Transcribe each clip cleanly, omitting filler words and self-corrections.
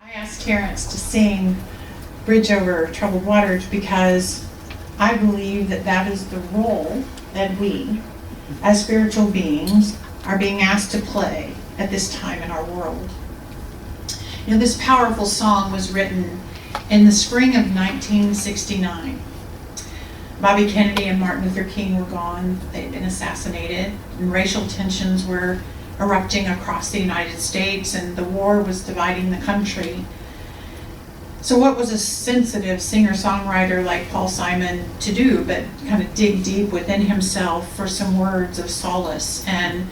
I asked Terrence to sing Bridge Over Troubled Waters because I believe that that is the role that we, as spiritual beings, are being asked to play at this time in our world. You know, this powerful song was written in the spring of 1969. Bobby Kennedy and Martin Luther King were gone. They'd been assassinated, and racial tensions were erupting across the United States, and the war was dividing the country. So what was a sensitive singer-songwriter like Paul Simon to do but kind of dig deep within himself for some words of solace? And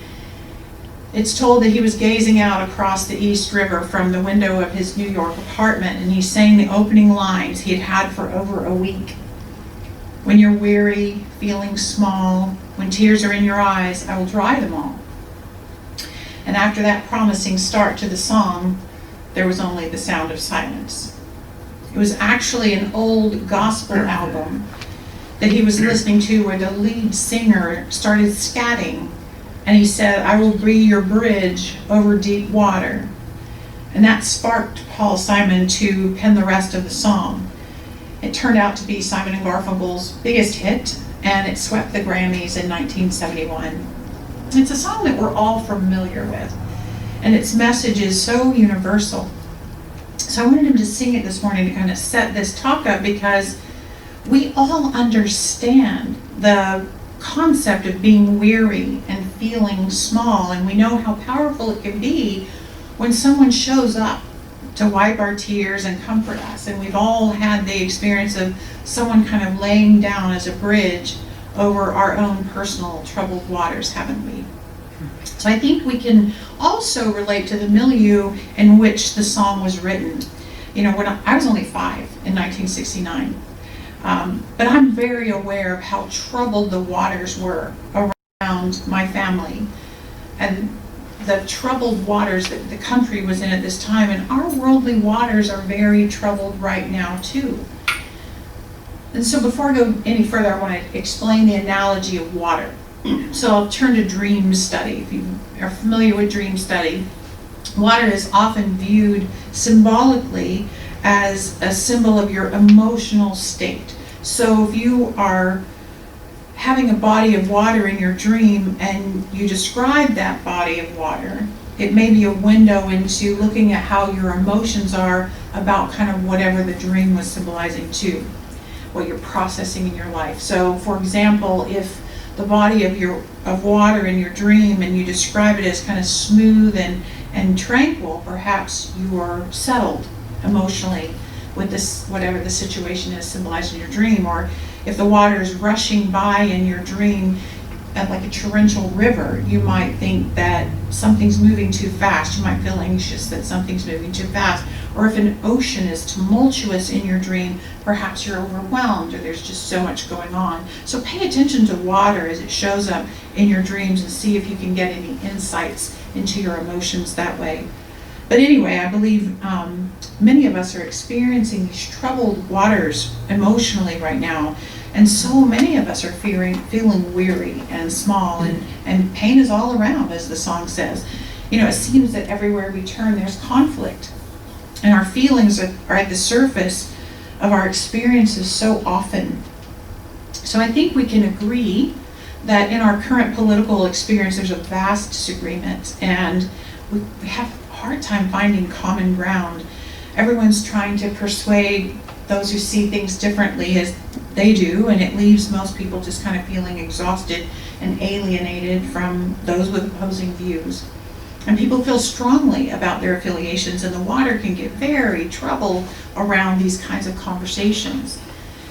it's told that he was gazing out across the East River from the window of his New York apartment, and he sang the opening lines he had had for over a week. When you're weary, feeling small, when tears are in your eyes, I will dry them all. And after that promising start to the song, there was only the sound of silence. It was actually an old gospel album that he was listening to where the lead singer started scatting, and he said, I will be your bridge over deep water. And that sparked Paul Simon to pen the rest of the song. It turned out to be Simon and Garfunkel's biggest hit, and it swept the Grammys in 1971. It's a song that we're all familiar with, and its message is so universal. So I wanted him to sing it this morning to kind of set this talk up, because we all understand the concept of being weary and feeling small, and we know how powerful it can be when someone shows up to wipe our tears and comfort us. And we've all had the experience of someone kind of laying down as a bridge over our own personal troubled waters, haven't we? So I think we can also relate to the milieu in which the song was written. You know, when I was only 5 in 1969, but I'm very aware of how troubled the waters were around my family, and the troubled waters that the country was in at this time. And our worldly waters are very troubled right now too. And so before I go any further, I want to explain the analogy of water. So I'll turn to dream study. If you are familiar with dream study, water is often viewed symbolically as a symbol of your emotional state. So if you are having a body of water in your dream and you describe that body of water, it may be a window into looking at how your emotions are about kind of whatever the dream was symbolizing too, what you're processing in your life. So for example, if the body of water in your dream and you describe it as kind of smooth and tranquil, perhaps you are settled emotionally with this, whatever the situation is symbolized in your dream. Or if the water is rushing by in your dream at like a torrential river, you might think that something's moving too fast. You might feel anxious that something's moving too fast. Or if an ocean is tumultuous in your dream, perhaps you're overwhelmed or there's just so much going on. So pay attention to water as it shows up in your dreams and see if you can get any insights into your emotions that way. But anyway, I believe many of us are experiencing these troubled waters emotionally right now. And so many of us are feeling weary and small, and pain is all around, as the song says. You know, it seems that everywhere we turn there's conflict, and our feelings are at the surface of our experiences so often. So I think we can agree that in our current political experience there's a vast disagreement, and we have a hard time finding common ground. Everyone's trying to persuade those who see things differently as they do, and it leaves most people just kind of feeling exhausted and alienated from those with opposing views. And people feel strongly about their affiliations, and the water can get very troubled around these kinds of conversations.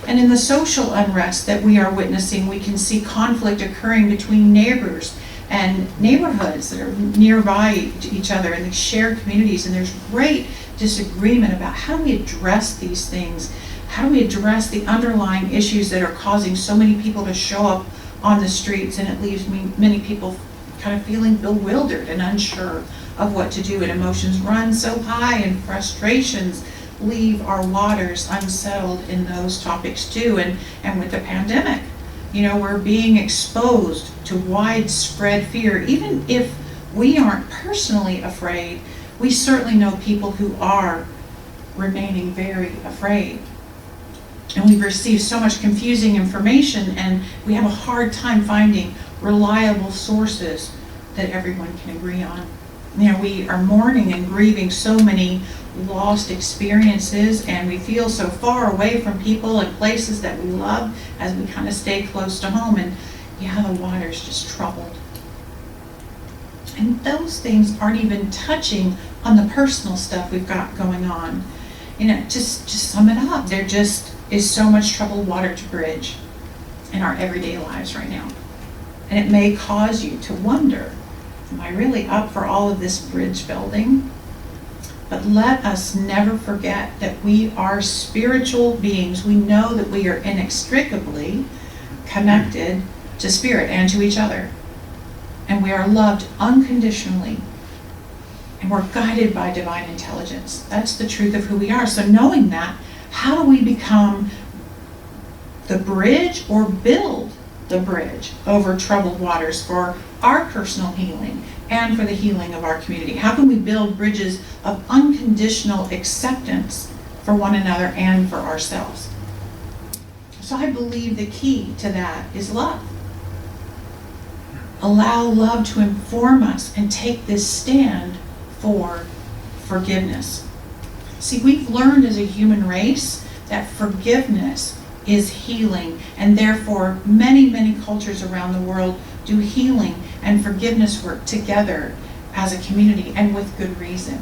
And in the social unrest that we are witnessing, we can see conflict occurring between neighbors and neighborhoods that are nearby to each other in these shared communities, and there's great disagreement about how do we address these things. How do we address the underlying issues that are causing so many people to show up on the streets, and it leaves many people kind of feeling bewildered and unsure of what to do, and emotions run so high and frustrations leave our waters unsettled in those topics too. And with the pandemic, you know, we're being exposed to widespread fear. Even if we aren't personally afraid, we certainly know people who are remaining very afraid. And we've received so much confusing information, and we have a hard time finding reliable sources that everyone can agree on. You know, we are mourning and grieving so many lost experiences, and we feel so far away from people and places that we love as we kind of stay close to home. And yeah, the water's just troubled. And those things aren't even touching on the personal stuff we've got going on. You know, just sum it up. There just is so much troubled water to bridge in our everyday lives right now. And it may cause you to wonder, am I really up for all of this bridge building? But let us never forget that we are spiritual beings. We know that we are inextricably connected to spirit and to each other. And we are loved unconditionally. And we're guided by divine intelligence. That's the truth of who we are. So knowing that, how do we become the bridge or build the bridge over troubled waters for our personal healing and for the healing of our community? How can we build bridges of unconditional acceptance for one another and for ourselves? So I believe the key to that is love. Allow love to inform us and take this stand for forgiveness. See, we've learned as a human race that forgiveness is healing, and therefore many, many cultures around the world do healing and forgiveness work together as a community, and with good reason.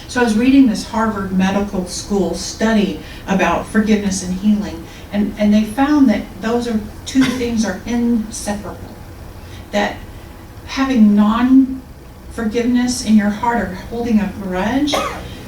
So I was reading this Harvard Medical School study about forgiveness and healing, and they found that those are two things are inseparable. That having non-forgiveness in your heart or holding a grudge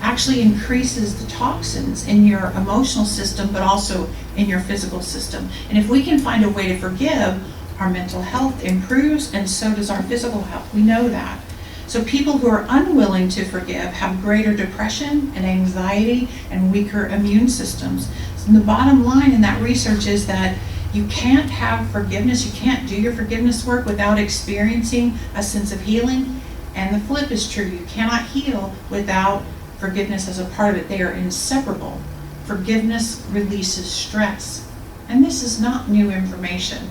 actually increases the toxins in your emotional system, but also in your physical system. And if we can find a way to forgive, our mental health improves, and so does our physical health. We know that. So people who are unwilling to forgive have greater depression and anxiety and weaker immune systems. So the bottom line in that research is that you can't have forgiveness, you can't do your forgiveness work without experiencing a sense of healing. And the flip is true. You cannot heal without forgiveness as a part of it. They are inseparable. Forgiveness releases stress. And this is not new information.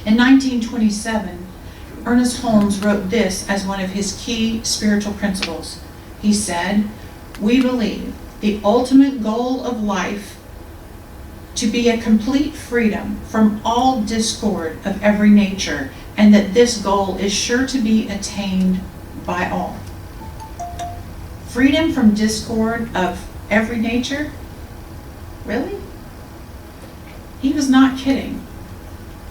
In 1927, Ernest Holmes wrote this as one of his key spiritual principles. He said, "We believe the ultimate goal of life to be a complete freedom from all discord of every nature, and that this goal is sure to be attained by all." Freedom from discord of every nature? Really? He was not kidding.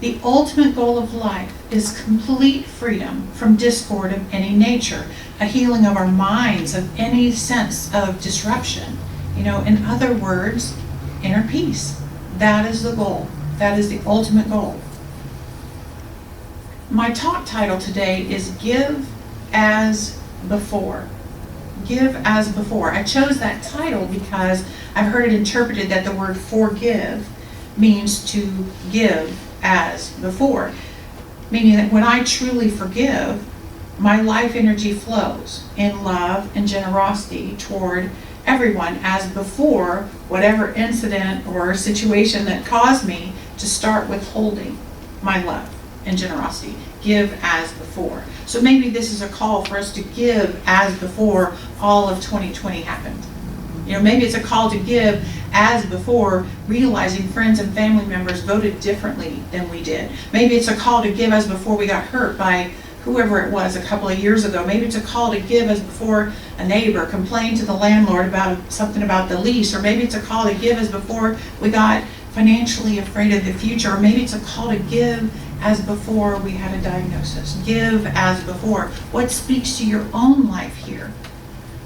The ultimate goal of life is complete freedom from discord of any nature, a healing of our minds, of any sense of disruption. You know, in other words, inner peace. That is the goal. That is the ultimate goal. My talk title today is Give as Before. Give as Before. I chose that title because I've heard it interpreted that the word forgive means to give as before. Meaning that when I truly forgive, my life energy flows in love and generosity toward everyone as before whatever incident or situation that caused me to start withholding my love and generosity. Give as before. So maybe this is a call for us to give as before all of 2020 happened. You know, maybe it's a call to give as before realizing friends and family members voted differently than we did. Maybe it's a call to give as before we got hurt by whoever it was a couple of years ago. Maybe it's a call to give as before a neighbor complained to the landlord about something about the lease. Or maybe it's a call to give as before we got financially afraid of the future. Or maybe it's a call to give as before we had a diagnosis. Give as before. What speaks to your own life here?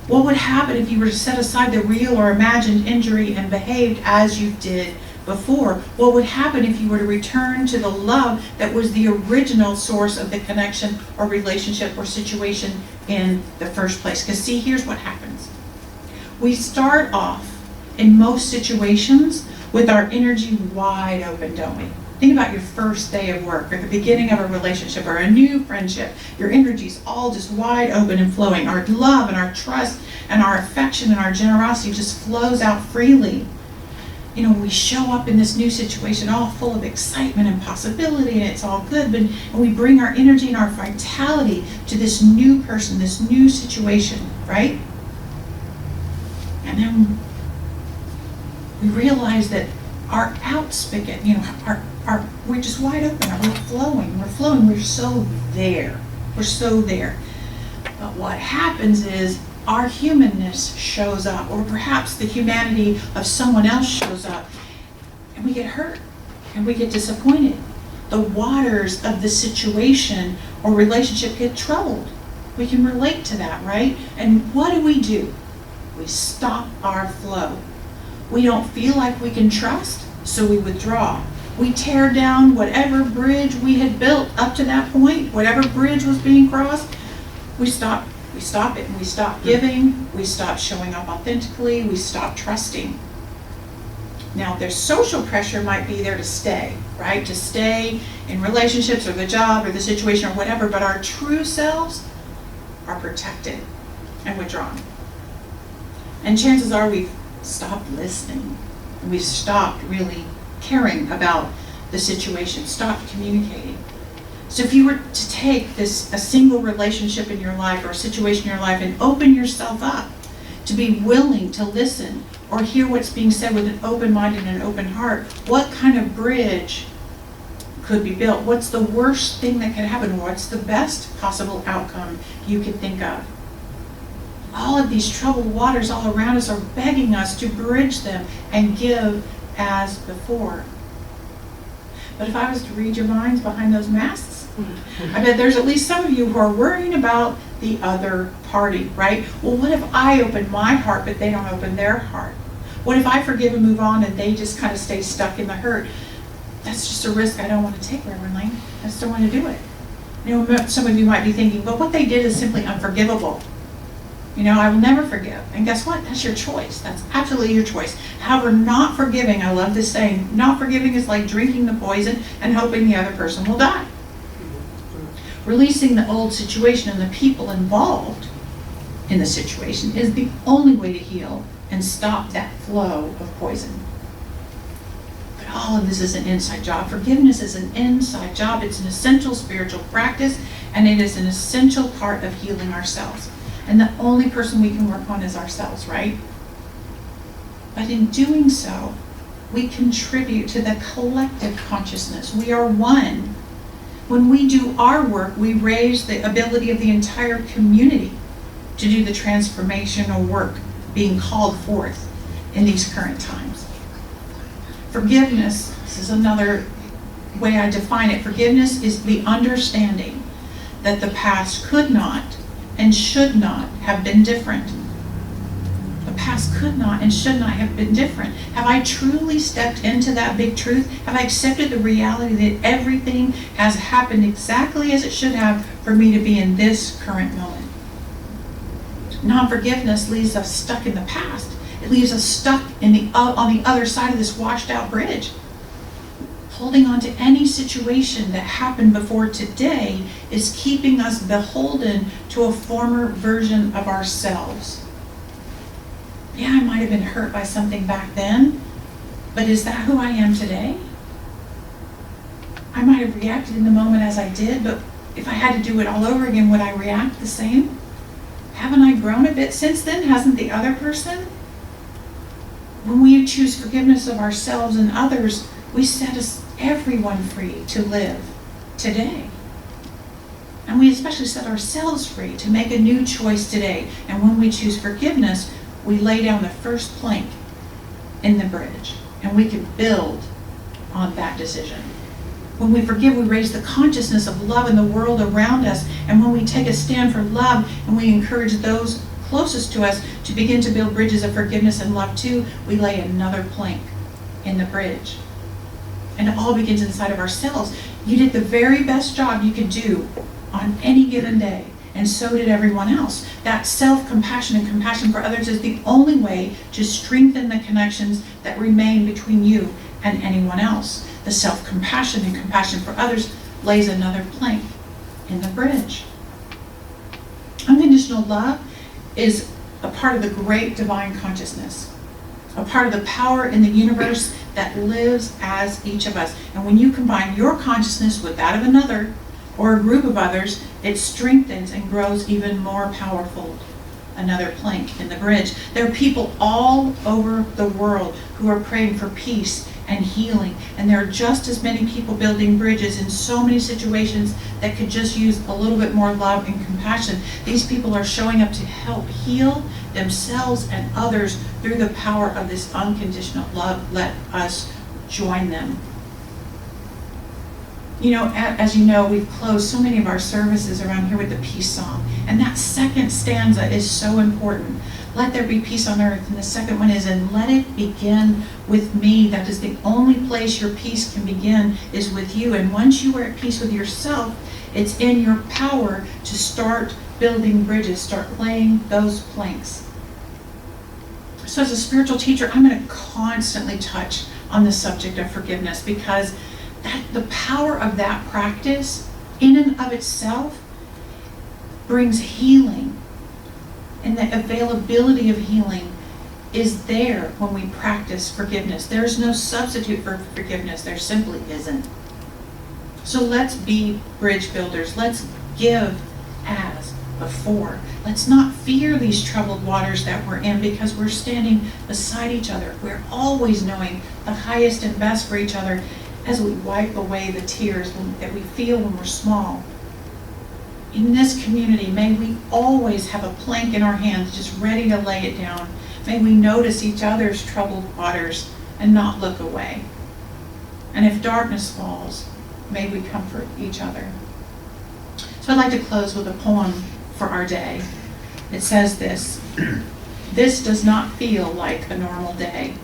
What would happen if you were to set aside the real or imagined injury and behaved as you did before? What would happen if you were to return to the love that was the original source of the connection or relationship or situation in the first place? Because see, here's what happens. We start off in most situations with our energy wide open, don't we? Think about your first day of work, or the beginning of a relationship, or a new friendship. Your energy's all just wide open and flowing. Our love and our trust and our affection and our generosity just flows out freely. You know, we show up in this new situation all full of excitement and possibility, and it's all good, and we bring our energy and our vitality to this new person, this new situation, right? And then we realize that our out spigot, you know, we're just wide open, we're flowing, we're so there. But what happens is our humanness shows up, or perhaps the humanity of someone else shows up, and we get hurt, and we get disappointed. The waters of the situation or relationship get troubled. We can relate to that, right? And what do? We stop our flow. We don't feel like we can trust, so we withdraw. We tear down whatever bridge we had built up to that point, whatever bridge was being crossed. We stop it, and we stop giving, we stop showing up authentically, we stop trusting. Now, their social pressure might be there to stay, right? To stay in relationships or the job or the situation or whatever, but our true selves are protected and withdrawn. And chances are we've stopped listening, and we've stopped really caring about the situation, stopped communicating. So if you were to take a single relationship in your life or a situation in your life and open yourself up to be willing to listen or hear what's being said with an open mind and an open heart, what kind of bridge could be built? What's the worst thing that could happen? What's the best possible outcome you could think of? All of these troubled waters all around us are begging us to bridge them and give as before. But if I was to read your minds behind those masks, I bet there's at least some of you who are worrying about the other party, right? Well, what if I open my heart, but they don't open their heart? What if I forgive and move on and they just kind of stay stuck in the hurt? That's just a risk I don't want to take, Reverend Laine. I just don't want to do it. You know, some of you might be thinking, but what they did is simply unforgivable. You know, I will never forgive. And guess what? That's your choice. That's absolutely your choice. However, not forgiving, I love this saying, not forgiving is like drinking the poison and hoping the other person will die. Releasing the old situation and the people involved in the situation is the only way to heal and stop that flow of poison. But all of this is an inside job. Forgiveness is an inside job. It's an essential spiritual practice, and it is an essential part of healing ourselves. And the only person we can work on is ourselves, right? But in doing so, we contribute to the collective consciousness. We are one. When we do our work, we raise the ability of the entire community to do the transformational work being called forth in these current times. Forgiveness, this is another way I define it. Forgiveness is the understanding that the past could not and should not have been different. The past could not and should not have been different. Have I truly stepped into that big truth? Have I accepted the reality that everything has happened exactly as it should have for me to be in this current moment? Non-forgiveness leaves us stuck in the past. It leaves us stuck on the other side of this washed out bridge. Holding on to any situation that happened before today is keeping us beholden to a former version of ourselves. Yeah, I might have been hurt by something back then, but is that who I am today? I might have reacted in the moment as I did, but if I had to do it all over again, would I react the same? Haven't I grown a bit since then? Hasn't the other person? When we choose forgiveness of ourselves and others, we set everyone free to live today. And we especially set ourselves free to make a new choice today. And when we choose forgiveness, we lay down the first plank in the bridge, and we can build on that decision. When we forgive, we raise the consciousness of love in the world around us. And when we take a stand for love and we encourage those closest to us to begin to build bridges of forgiveness and love too, we lay another plank in the bridge. And it all begins inside of ourselves. You did the very best job you could do on any given day, and so did everyone else. That self-compassion and compassion for others is the only way to strengthen the connections that remain between you and anyone else. The self-compassion and compassion for others lays another plank in the bridge. Unconditional love is a part of the great divine consciousness, a part of the power in the universe that lives as each of us. And when you combine your consciousness with that of another or a group of others, it strengthens and grows even more powerful. Another plank in the bridge. There are people all over the world who are praying for peace and healing, and there are just as many people building bridges in so many situations that could just use a little bit more love and compassion. These people are showing up to help heal themselves and others through the power of this unconditional love. Let us join them. You know, as you know, we've closed so many of our services around here with the peace song. And that second stanza is so important. Let there be peace on earth. And the second one is, and let it begin with me. That is the only place your peace can begin, is with you. And once you are at peace with yourself, it's in your power to start building bridges, start laying those planks. So as a spiritual teacher, I'm going to constantly touch on the subject of forgiveness, because the power of that practice in and of itself brings healing, and the availability of healing is there when we practice forgiveness. There's no substitute for forgiveness. There simply isn't. So let's be bridge builders. Let's give as before. Let's not fear these troubled waters that we're in, because we're standing beside each other. We're always knowing the highest and best for each other as we wipe away the tears that we feel when we're small. In this community, may we always have a plank in our hands, just ready to lay it down. May we notice each other's troubled waters and not look away. And if darkness falls, may we comfort each other. So I'd like to close with a poem for our day. It says this: this does not feel like a normal day.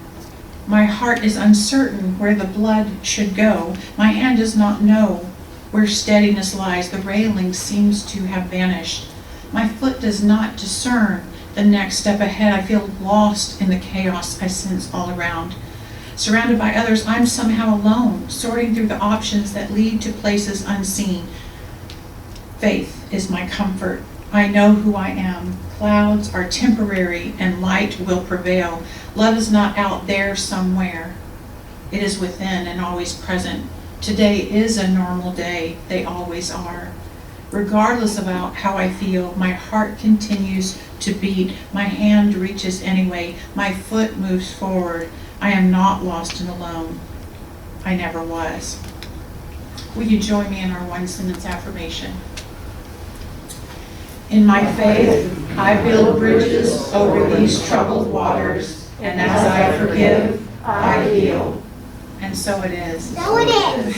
My heart is uncertain where the blood should go. My hand does not know where steadiness lies. The railing seems to have vanished. My foot does not discern the next step ahead. I feel lost in the chaos I sense all around. Surrounded by others, I'm somehow alone, sorting through the options that lead to places unseen. Faith is my comfort. I know who I am. Clouds are temporary and light will prevail. Love is not out there somewhere. It is within and always present. Today is a normal day. They always are. Regardless about how I feel, my heart continues to beat. My hand reaches anyway. My foot moves forward. I am not lost and alone. I never was. Will you join me in our one sentence affirmation? In my faith, I build bridges over these troubled waters, and as I forgive, I heal. And so it is. So it is.